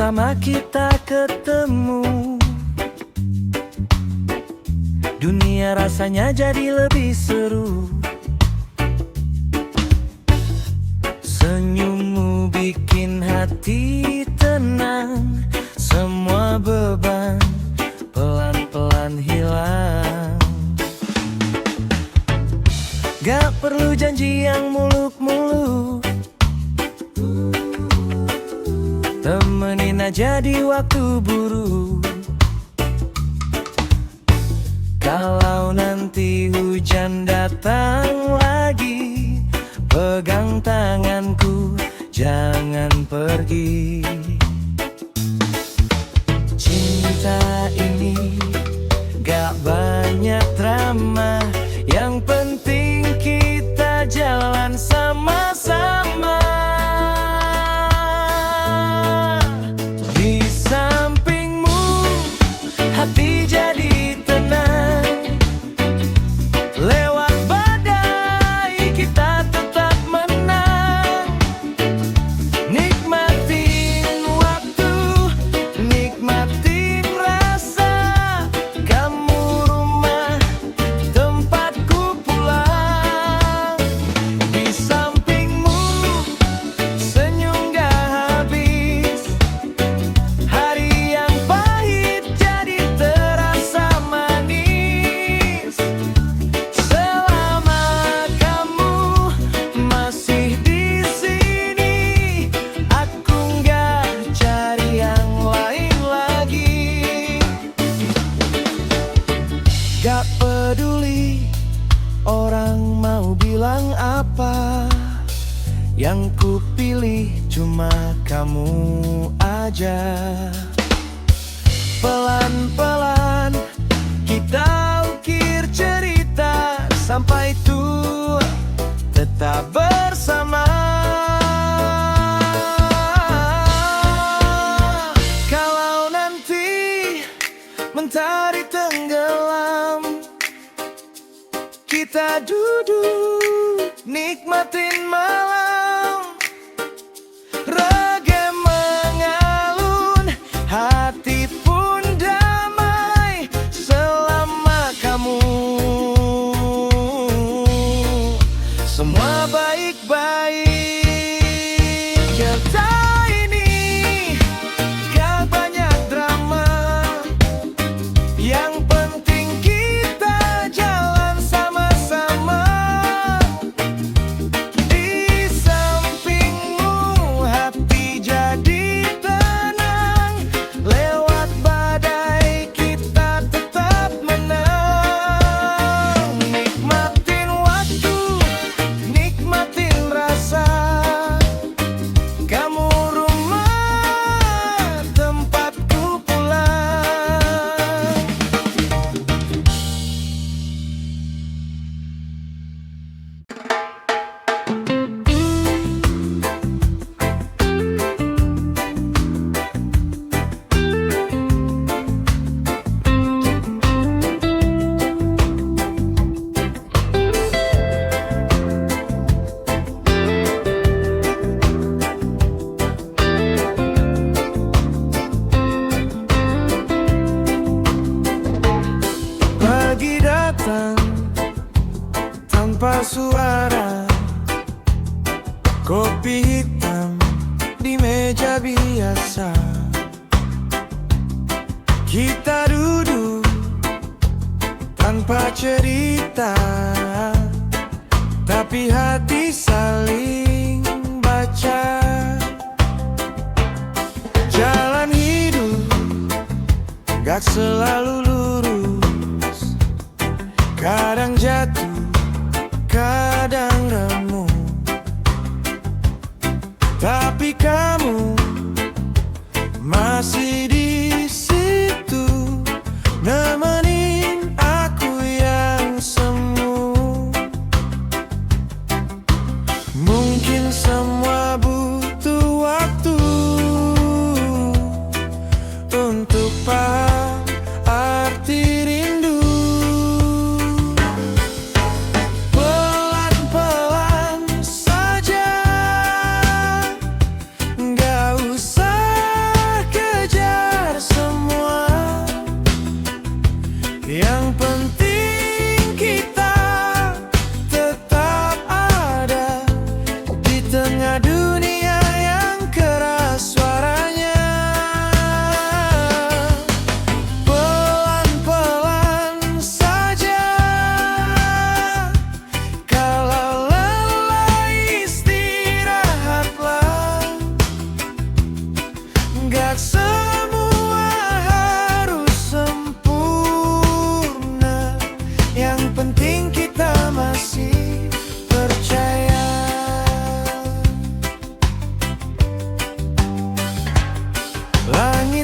pertama kita ketemu, dunia rasanya jadi lebih seru. Senyummu bikin hati tenang, semua beban pelan-pelan hilang. Gak perlu janji yang muluk-muluk, temenin aja di waktu buruk. Kalau nanti hujan datang lagi, pegang tanganku, jangan pergi. Cinta ini gak banyak drama, yang penting kita jalan sama-sama. Di sampingmu hati jadi tenang, lewat badai kita tetap menang. Nikmatin waktu, nikmatin rasa, kamu rumah tempatku pulang. Di sampingmu senyum gak habis, hari yang pahit jadi terasa manis. Selama kamu masih di sini, aku nggak cari yang lain lagi. Gak peduli orang mau bilang apa, yang ku pilih cuma kamu aja. Pelan-pelan kita ukir cerita, sampai tua tetap bersama. Kalau nanti mentari tenggelam, kita duduk nikmatin malam. Reggae mengalun, hati pun damai selama kamu. Semua baik-baik. Kita ini gak banyak drama, yang penting kita jalan sama-sama. Di sampingmu hati jadi tenang, lewat badai kita tetap menang. Nikmatin waktu, nikmatin rasa, kamu rumah tempatku pulang. Pagi datang tanpa suara, kopi hitam di meja biasa. Kita duduk tanpa cerita, tapi hati saling baca. Jalan hidup gak selalu lurus, kadang jatuh, kadang remuk. Tapi kamu masih di situ, nemenin aku yang semu. Mungkin semua butuh waktu untuk paham arti rindu. Pelan-pelan saja, gak usah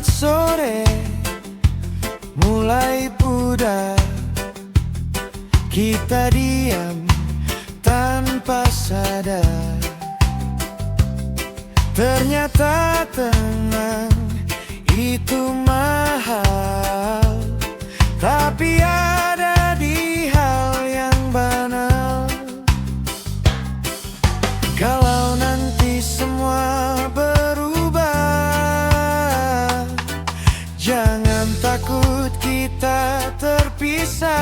langit sore mulai pudar, kita diam tanpa sadar. Ternyata tenang itu mahal, tapi ada di hal yang banal. Kalau nanti semua berubah, jangan takut kita terpisah.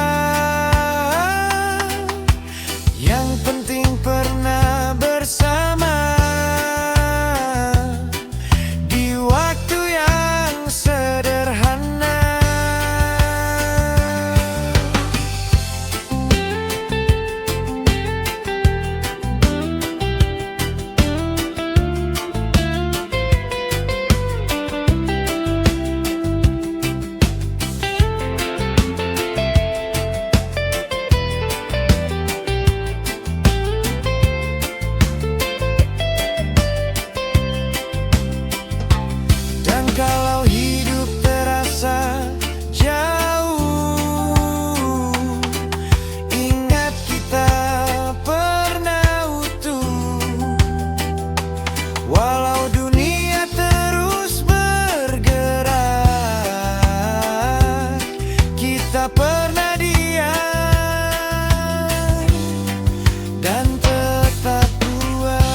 Yang penting pernah bersama di waktu yang sederhana. Kalau hidup terasa jauh, ingat kita pernah utuh. Walau dunia terus bergerak, kita pernah diam dan tetap kuat.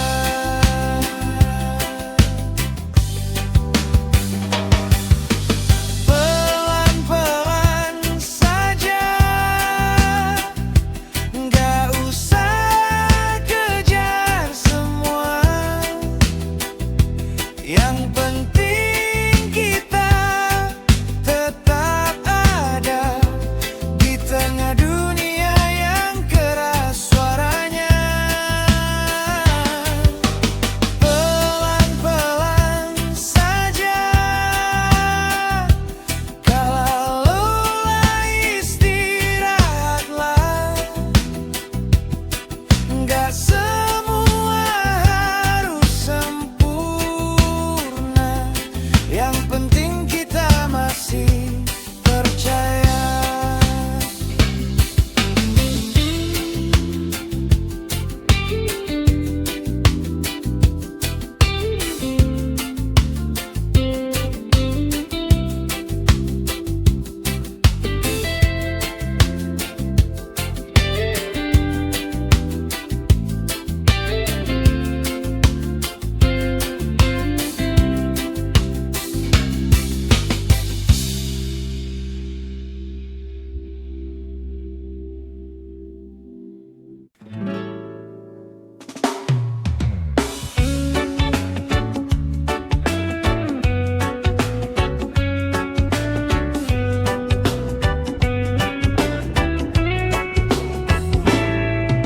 Yang penting kita tetap ada di tengah dunia yang keras suaranya. Pelan-pelan saja, kalau lelah istirahatlah. Gak semua harus sempurna, yang penting kita masih percaya.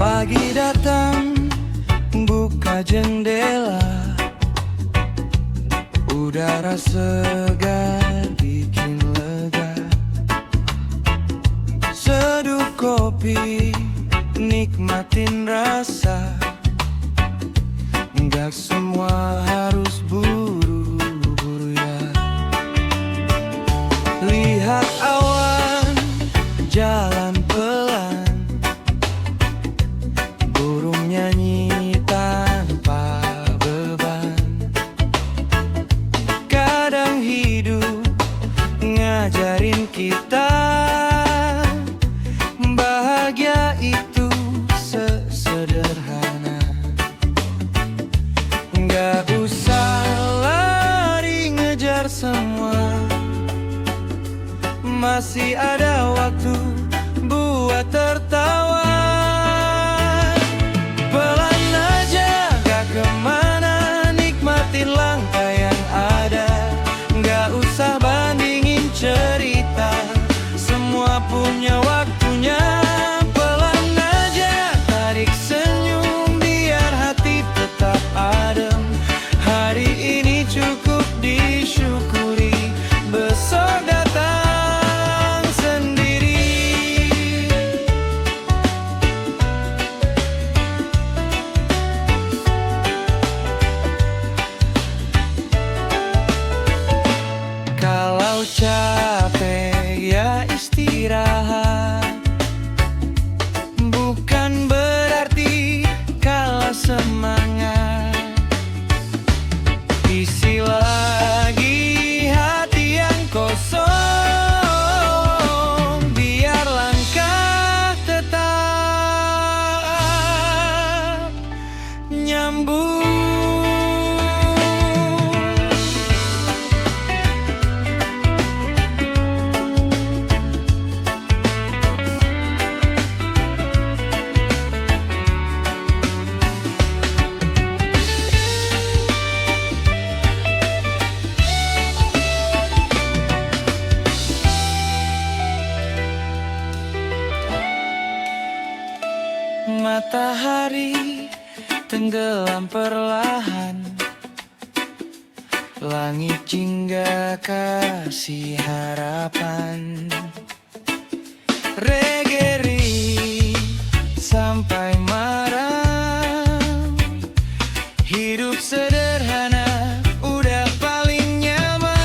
Pagi datang, buka jendela, udara segar bikin lega. Seduh kopi, nikmatin rasa. Gak semua harus buru-buru ya. Lihat awan jalan pelan, burung nyanyi tanpa beban. Kadang hidup ngajarin kita bahagia itu sesederhana. Gak usah lari ngejar semua, masih ada waktu buat tertawa. Pelan aja, gak kemana, nikmatin langkah yang ada. Gak usah bandingin cerita, semua punya waktunya. Pelan aja, tarik senyum biar hati tetap adem. Hari ini cukup disyukuri, besok datang sendiri. Kalau capek ya istirahat, bukan berarti kalah semangat. Isi lagi hati yang kosong, biar langkah tetap nyambung. Matahari tenggelam perlahan, langit jingga kasih harapan. Regeri sampai malam, hidup sederhana udah paling nyaman.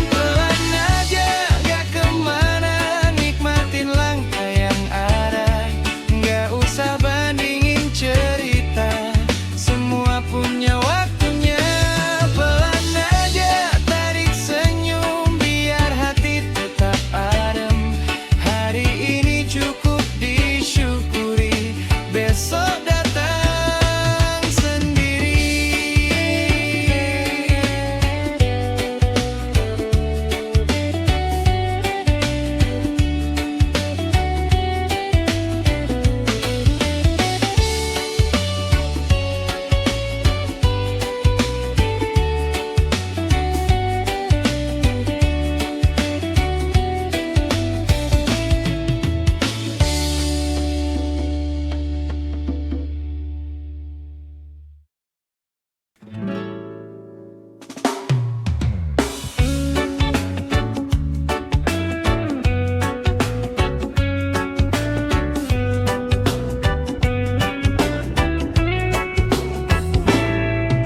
Pelan aja gak kemana, nikmatin langkah yang ada. Gak usah bandingin cerita, semua punya waktunya. Pelan aja tarik senyum, biar hati tetap adem. Hari ini cukup disyukuri, besok datang sendiri.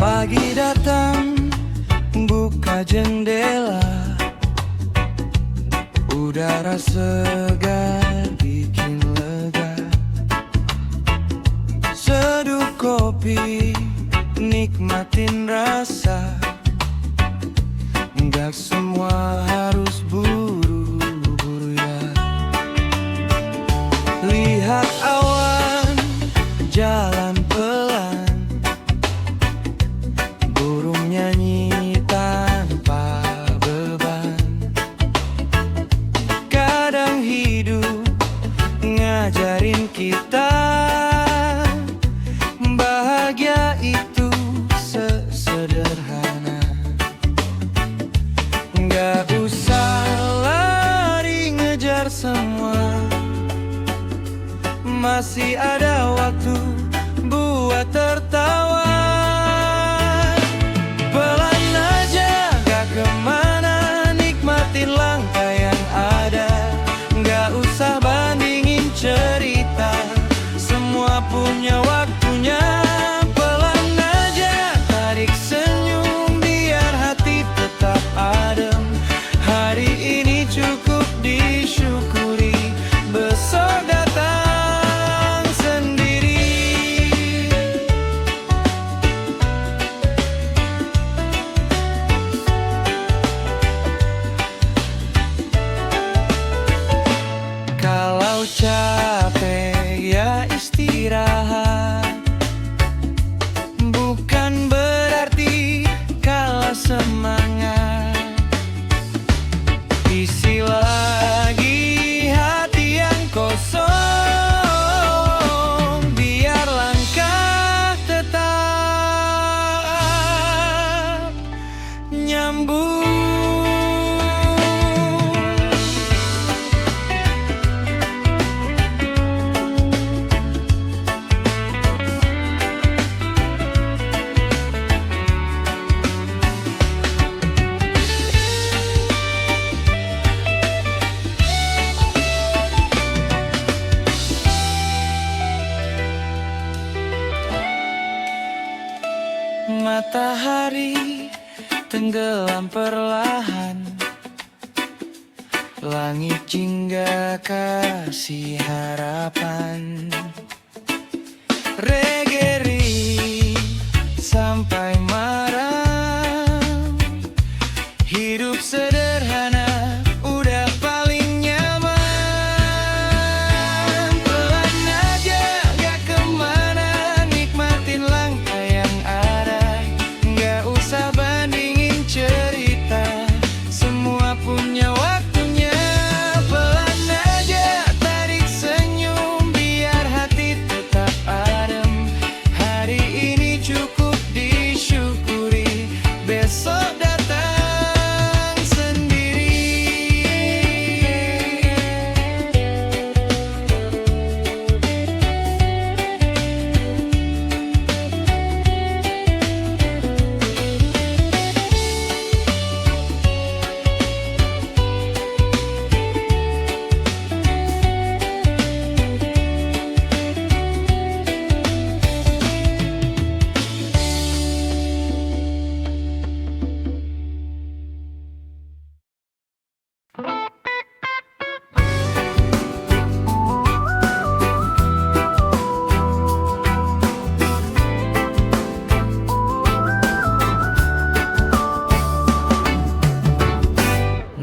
Pagi datang, buka jendela, udara segar bikin lega. Seduh kopi, nikmatin rasa, nggak semua harus buru-buru ya. Lihat awan jalan pelan, burung nyanyi tanpa beban. Kadang hidup ngajarin kita, bahagia itu sesederhana. Gak usah lari ngejar semua, masih ada waktu buat tertawa. Pelan aja gak kemana, nikmatin langkah yang ada. Gak usah bandingin cerita, semua punya waktunya. Pelan aja tarik senyum, biar hati tetap adem. Hari ini cukup disyukuri, besok datang sendiri. Kalau capek ya istirahat, bukan berarti kalah semangat. Isi lagi hati yang kosong, biar langkah tetap nyambung. Matahari tenggelam tenggelam perlahan. Langit jingga kasih harapan. Reggae sampai malam. Hidup sederhana udah paling nyaman. Pelan aja gak kemana, nikmatin langkah yang ada. Gak usah bandingin cerita, semua punya waktunya. Pelan aja tarik senyum biar hati tetap adem. Hari ini cukup disyukuri, besok datang sendiri.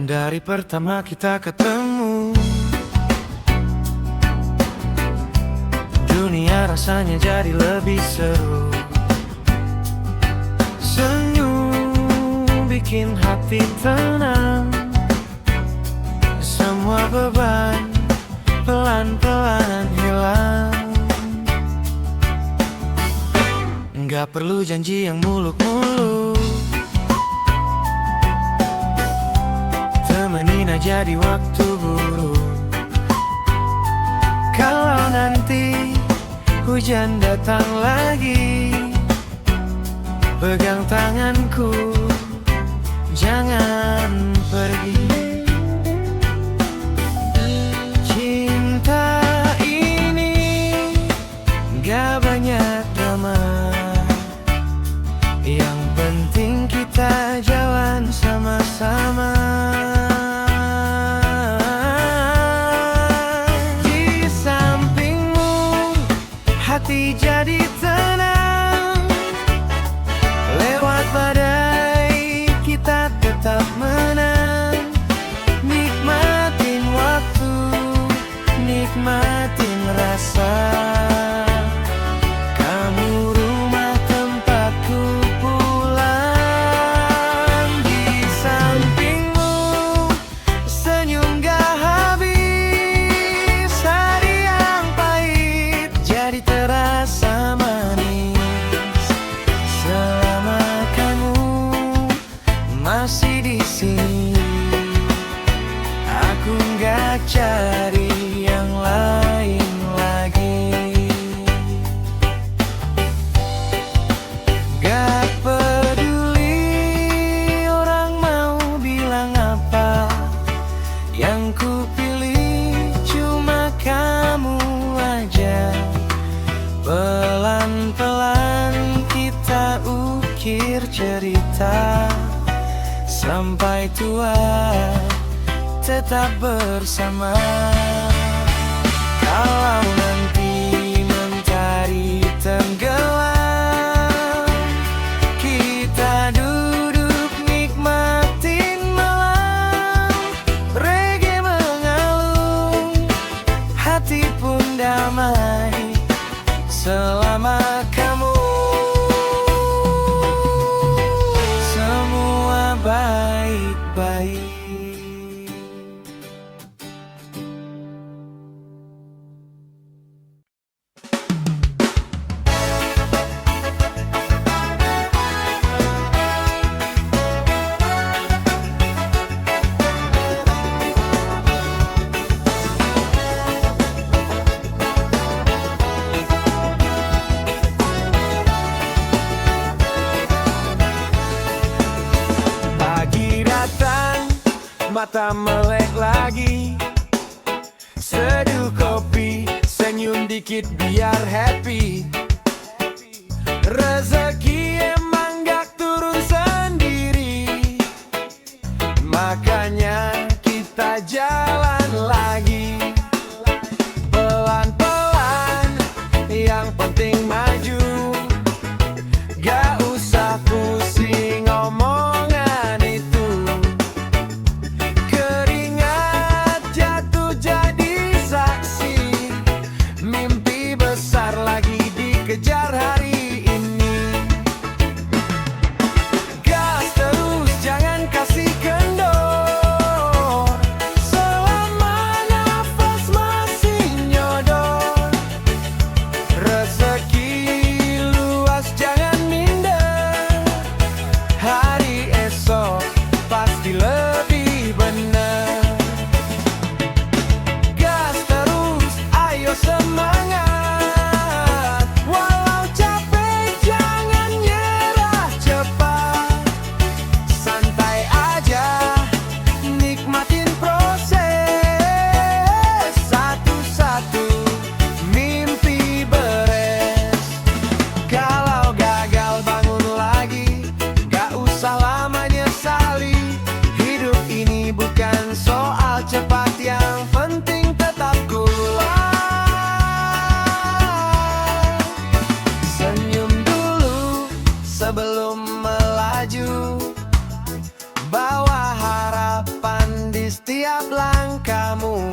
Dari pertama kita ketemu, dunia rasanya jadi lebih seru. Senyum bikin hati tenang, semua beban pelan-pelan hilang. Nggak perlu janji yang muluk-muluk, temenin aja di waktu buruk. Kalau nanti hujan datang lagi, pegang tanganku, jangan pergi. Cinta ini gak banyak drama, yang penting kita jalan sama-sama. Hati jadi tenang, lewat badai kita tetap menang. Nikmatin waktu, nikmatin rasa. Kamu rumah tempatku pulang. Di sampingmu senyum gak habis, hari yang pahit jadi terasa manis. Selama kamu masih di sini, aku nggak cari yang lain lagi. Gak peduli orang mau bilang apa, yang ku pilih cuma kamu aja. Pelan-pelan kita ukir cerita, sampai tua tetap bersama. Kalau nanti mentari tenggelam, kita duduk nikmatin malam. Reggae mengalun, hati pun damai. Selama kamu, semua baik-baik. Mata melek lagi, seduh kopi, senyum dikit biar happy. Rezeki emang gak turun sendiri, jalan lagi. Pelan-pelan, yang penting maju. Gak usah pusing omongan itu. Keringat jatuh jadi saksi. Mimpi besar lagi dikejar hari ini. Gas terus, jangan kasih kendor. Selama nafas masih nyodor. Rezeki luas, jangan minder. Hari esok pasti lebih benar. Gas terus, ayo semangat. Walau capek jangan nyerah cepat. Santai aja, nikmatin proses. Satu-satu mimpi beres. Kalau gagal bangun lagi, gak usah lama nyesali. Hidup ini bukan soal cepat, yang penting tetap kuat. Senyum dulu sebelum melaju. Bawa harapan di setiap langkahmu.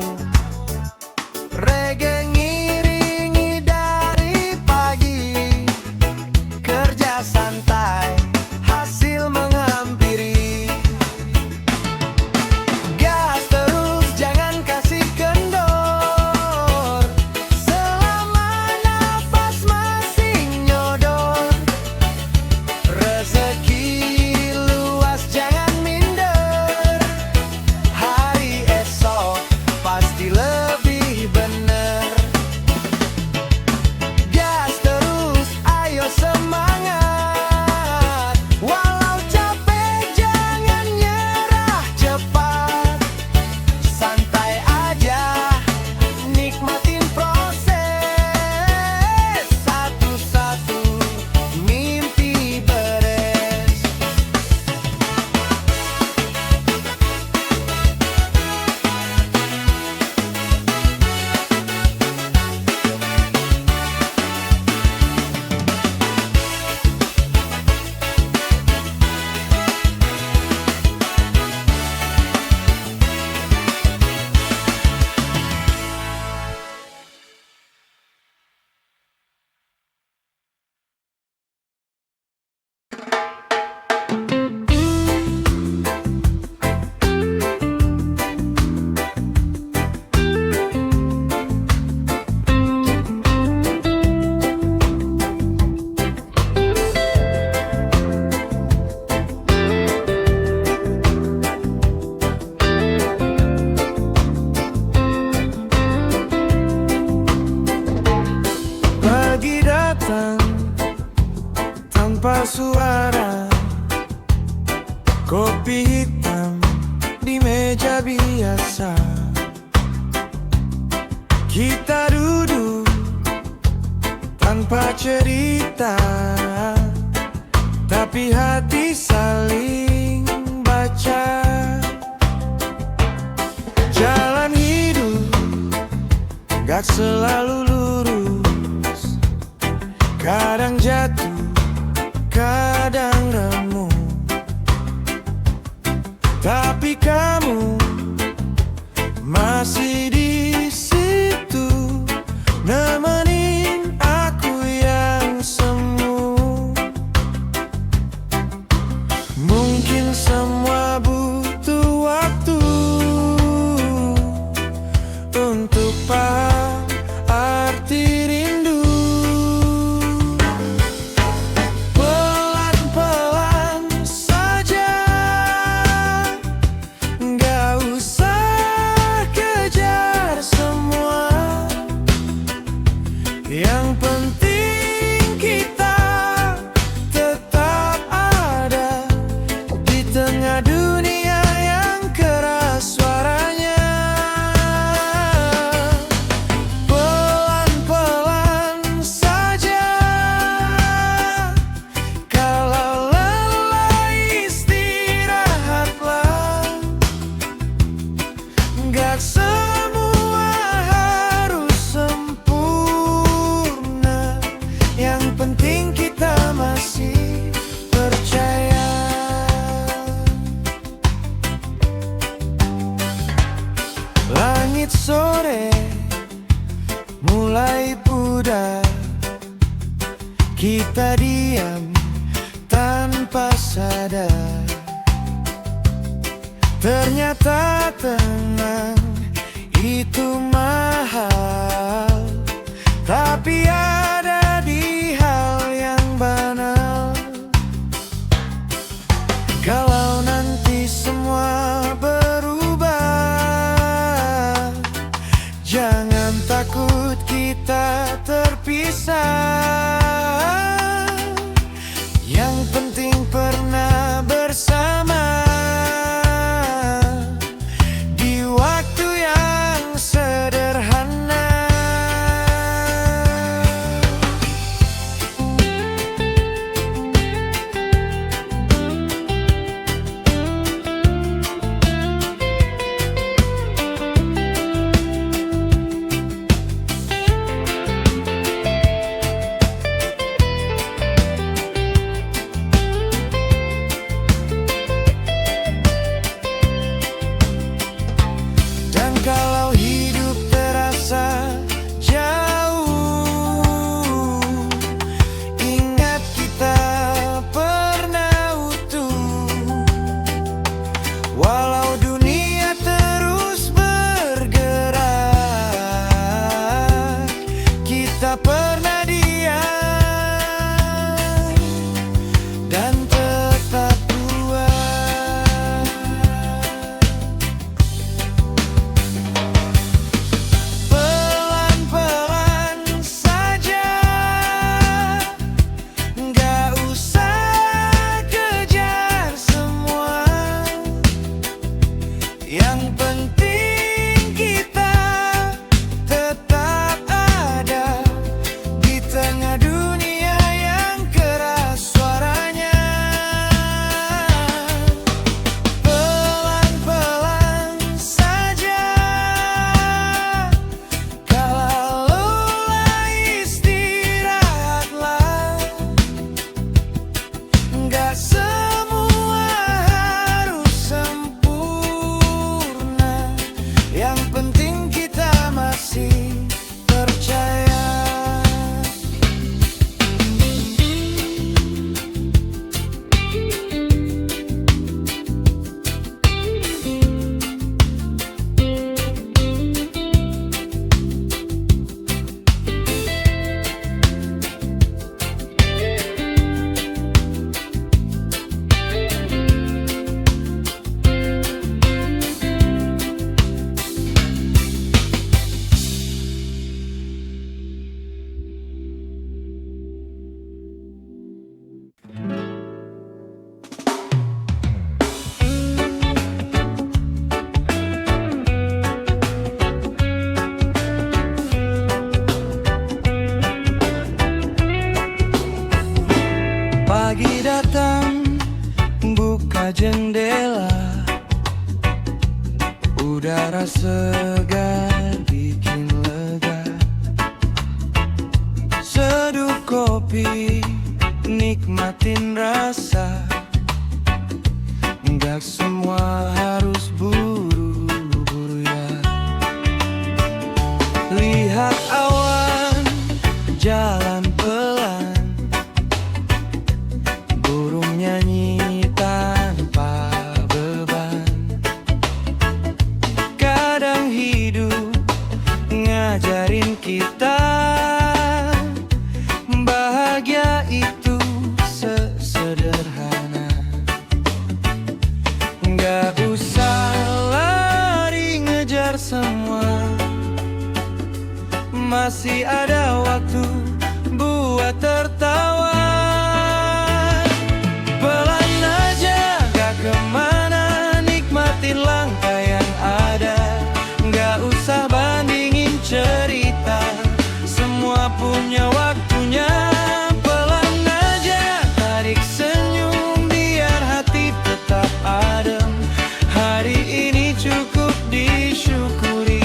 Reggae ngiringi dari pagi. Kerja santai, hasil menghampiri. Gas terus, jangan kasih kendor. Selama nafas masih nyodor. Rezeki luas, jangan minder. Hari esok pasti lebih benar. Gas terus, ayo semangat. Walau capek jangan nyerah cepat. Santai aja, nikmatin proses. Satu-satu mimpi beres. Pagi datang tanpa suara. Kopi hitam di meja biasa. Kita duduk tanpa cerita, tapi hati saling baca. Jalan hidup gak selalu lurus. Kadang jatuh, kadang remuk. Tapi kamu masih di situ, nemenin aku yang semu. Mungkin semua butuh waktu untuk paham arti rindu. Pelan-pelan saja, gak usah kejar. langit sore mulai pudar. Kita diam tanpa sadar. Ternyata tenang itu mahal, tapi ada di hal yang banal. Kalau nanti semua berubah, jangan takut kita terpisah. Yang penting pernah bersama di waktu yang sederhana. Kalau hidup terasa jauh, ingat kita pernah utuh. Walau dunia terus bergerak, kita pernah diam dan tetap kuat. Yang penting kita tetap ada di tengah dunia yang keras suaranya. Pelan-pelan saja, kalau lelah istirahatlah. Gak semua harus sempurna, yang penting kita masih percaya. Pagi datang, buka jendela, udara segar bikin lega. Seduh kopi, nikmatin rasa. Gak semua harus buru-buru ya. Lihat awan jalan pelan, burung nyanyi tanpa beban. Kadang hidup ngajarin kita bahagia itu sesederhana. Gak usah lari ngejar semua, masih ada waktu buat tertawa. Pelan aja, gak kemana, nikmatin langkah yang ada. Gak usah bandingin cerita, semua punya waktunya. Pelan aja, tarik senyum biar hati tetap adem. Hari ini cukup disyukuri,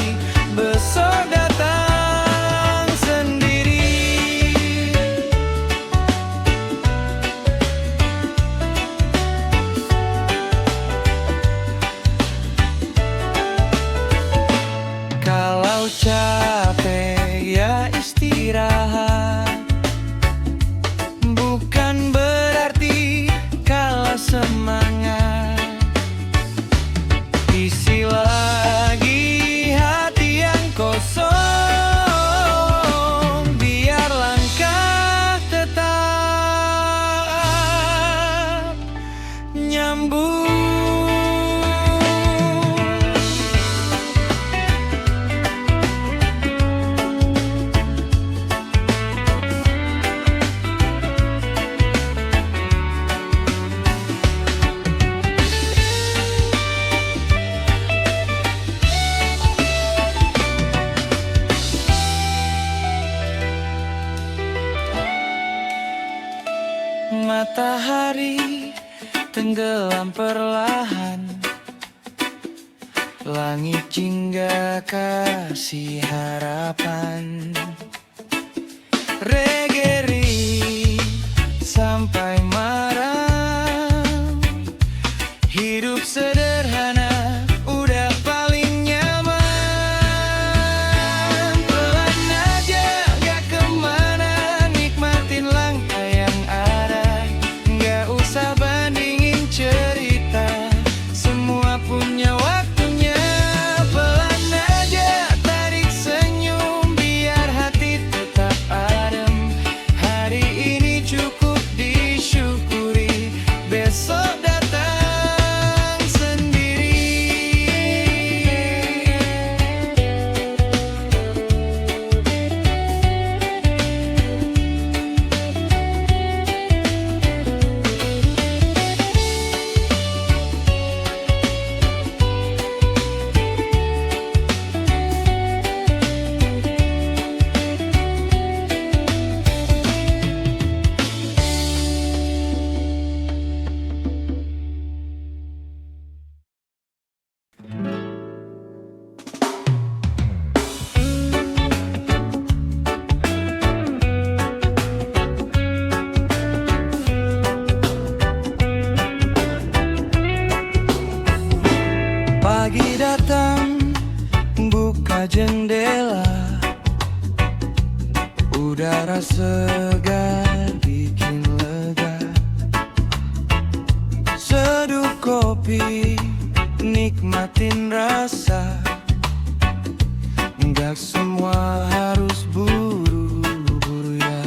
besok datang sendiri. Isi lagi hati yang kosong, biar langkah tetap nyambung. Matahari tenggelam perlahan, langit jingga kasih harapan. Regeri sampai malam, hidup sederhana udah paling nyaman. Pelan aja gak kemana, nikmatin langkah yang ada. Gak usah bandingin cerita, semua punya waktunya. Pelan aja tarik senyum, biar hati tetap adem. Hari ini cukup disyukuri, besok datang sendiri. Pagi datang, buka jendela, udara segar bikin lega. Seduh kopi, nikmatin rasa. Gak semua harus buru-buru ya.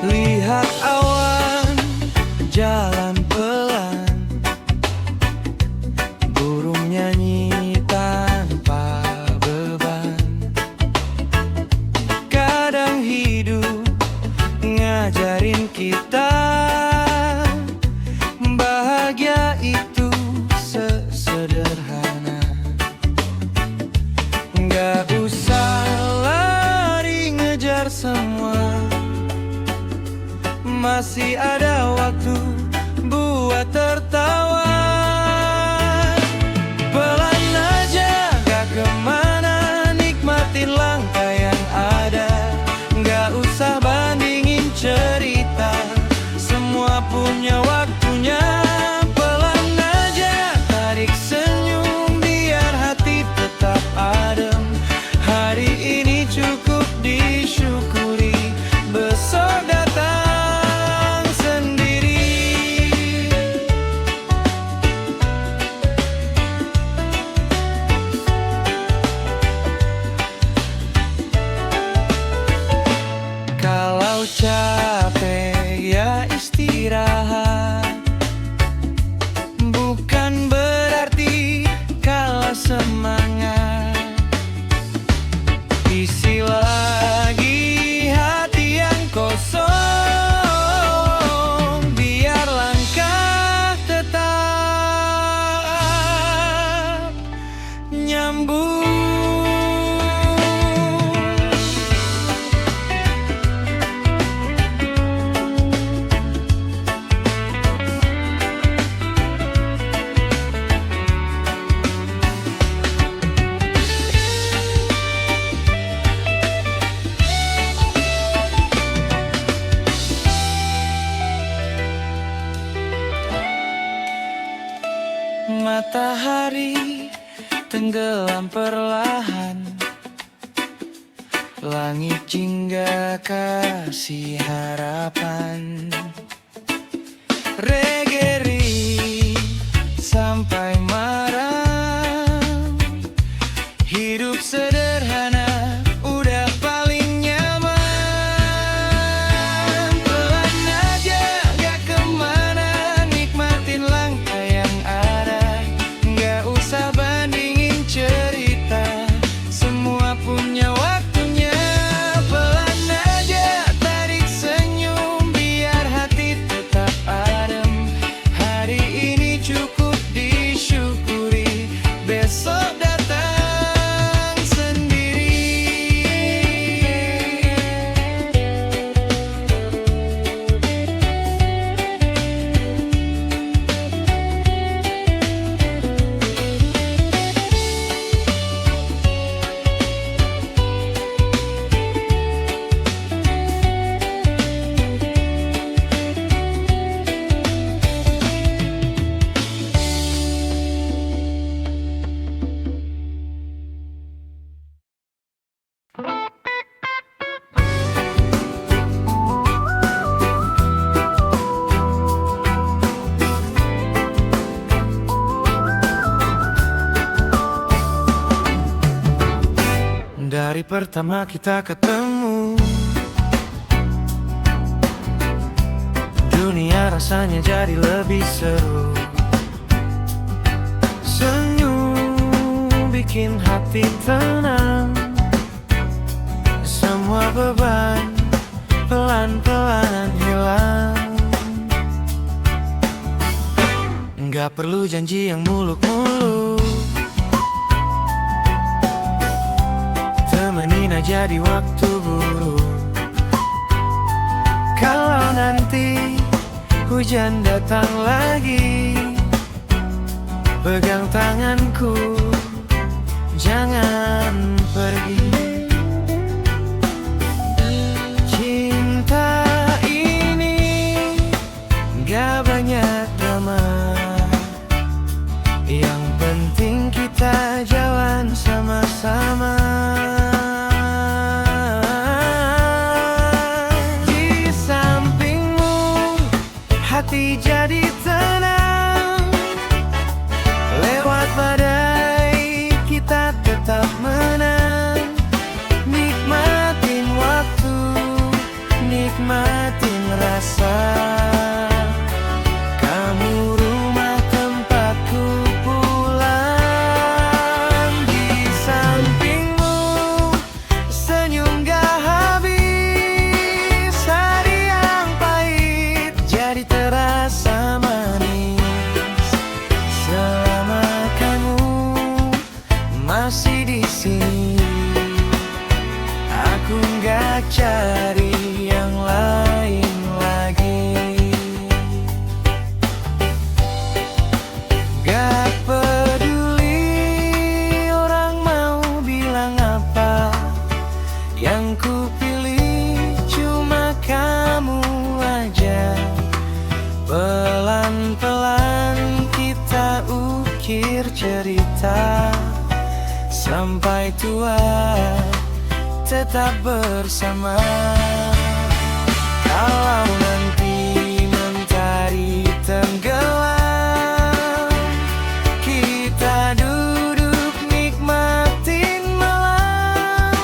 Lihat awan jalan pelan, burung nyanyi tanpa beban. Kadang hidup ngajarin kita, bahagia itu sesederhana. Gak usah lari ngejar semua, masih ada waktu buat tertawa. Pelan aja gak kemana, nikmatin langkah yang ada. Gak usah bandingin cerita, semua punya waktunya. Pelan aja tarik senyum, biar hati tetap adem. Hari ini cukup disyukuri, besok datang sendiri. Kalau capek ya istirahat, bukan berarti kalah semangat. Isi lagi hati yang kosong, biar langkah tetap nyambung. Matahari tenggelam perlahan, langit jingga kasih harapan. Regeri sampai hari pertama kita ketemu. Dunia rasanya jadi lebih seru. Senyum bikin hati tenang. Semua beban pelan-pelan hilang. Nggak perlu janji yang muluk-muluk. Temenin aja di waktu buruk. Kalau nanti hujan datang lagi, pegang tanganku, jangan pergi. Cinta ini gak banyak drama. Yang penting kita jalan sama-sama. Di sampingmu hati jadi tenang. Lewat badai kita tetap menang. Nikmatin waktu, nikmatin rasa. Kamu rumah tempatku pulang. Di sampingmu senyum gak habis. Hari yang pahit jadi terasa manis. Selama kamu masih di sini, aku gak cari yang lain lagi. Gak peduli orang mau bilang apa. Yang ku pilih cuma kamu aja. Pelan-pelan kita ukir cerita. Sampai tua tetap bersama. Kalau nanti mentari tenggelam, kita duduk nikmatin malam.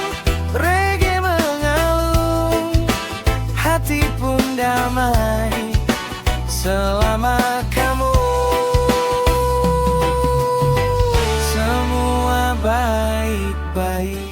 Reggae mengalun, hati pun damai. Selama kamu semua baik-baik.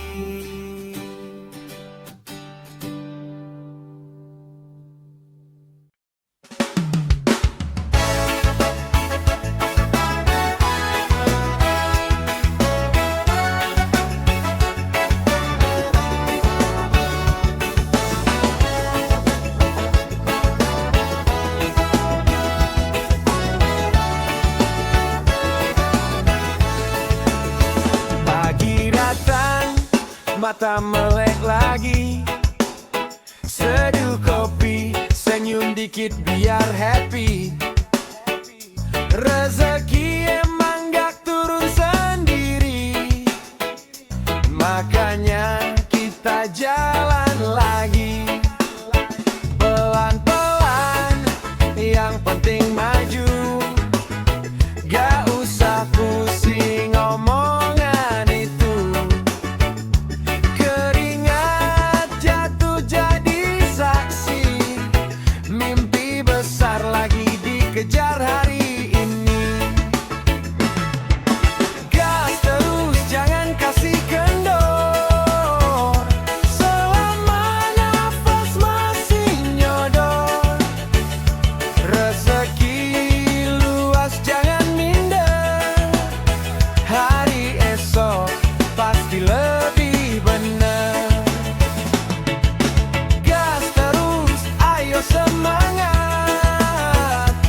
Mata melek lagi, seduh kopi, senyum dikit biar happy. Rezeki emang gak turun sendiri, makanya kita jalan lagi. Pelan-pelan, yang penting maju. Gak usah pusing omongan itu. Keringat jatuh jadi saksi. Mimpi besar lagi dikejar hari ini. Gas terus, jangan kasih kendor. Selama nafas masih nyodor. Rezeki luas, jangan minder. Hari esok pasti lebih benar. Gas terus, ayo semangat.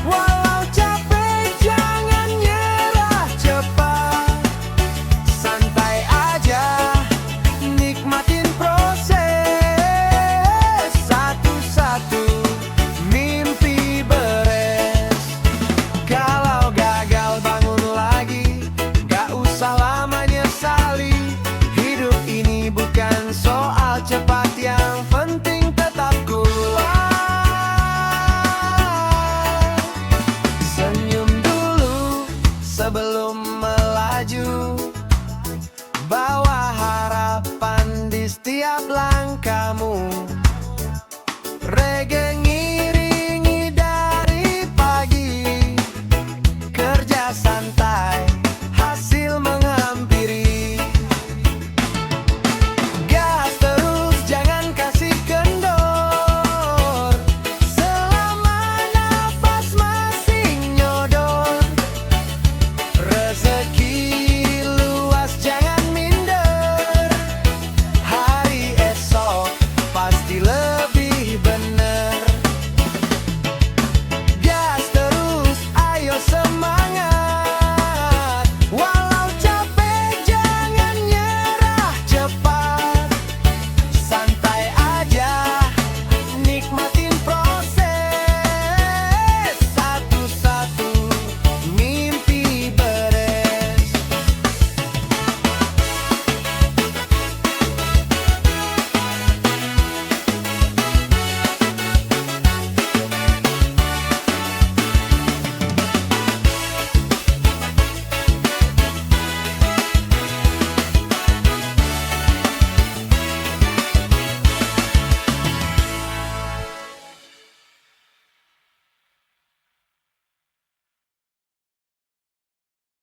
Walau capek jangan nyerah cepat. Santai aja, nikmatin proses. Satu-satu mimpi beres. Kalau gagal bangun lagi, gak usah lama nyesali. Hidup ini bukan soal cepat, yang penting tetap kuat. Senyum dulu sebelum melaju. Bawa harapan di setiap langkahmu.